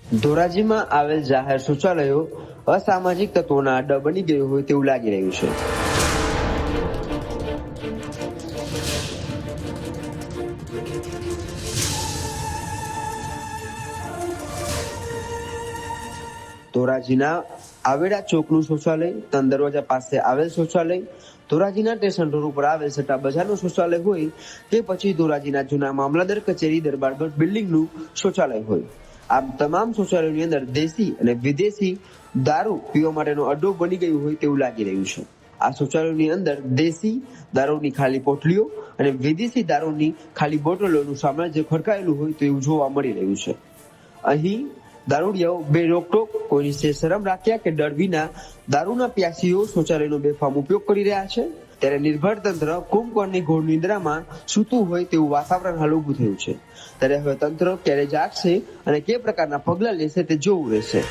ધોરાજીમાં આવેલ જાહેર શૌચાલયો અસામાજિક તત્વોના આડા બની ગયું હોય તેવું લાગી રહ્યું છે. ધોરાજીના આવેડા ચોકનું શૌચાલય, તન દરવાજા પાસે આવેલ શૌચાલય, ધોરાજીના સ્ટેશન રોડ ઉપર આવેલ સટ્ટા બજારનું શૌચાલય હોય કે પછી ધોરાજીના જૂના મામલતદાર કચેરી દરબારગઢ બિલ્ડિંગનું શૌચાલય હોય, આ તમામ શૌચાલયોની અંદર દેશી અને વિદેશી દારૂ પીવા માટેનો અડ્ડો બની ગયું હોય તેવું લાગી રહ્યું છે. આ શૌચાલયોની અંદર દેશી દારૂની ખાલી પોટલીઓ અને વિદેશી દારૂની ખાલી બોટલોનું સામ્રાજ્ય ખડકાયેલું હોય તેવું જોવા મળી રહ્યું છે. અહીં દારૂડિયાઓ બે રોકટોક, કોઈની શરમ રાખ્યા કે ડર વિના દારૂના પ્યાસીઓ શૌચાલયનો બેફામ ઉપયોગ કરી રહ્યા છે. ત્યારે નિર્ભર તંત્ર કુંભકર્ણની ઘોર નિંદ્રામાં સૂતું હોય તેવું વાતાવરણ હાલ ઊભું થયું છે. ત્યારે હવે તંત્ર ક્યારે જાગશે અને કે પ્રકારના પગલા લેશે તે જોવું રહેશે.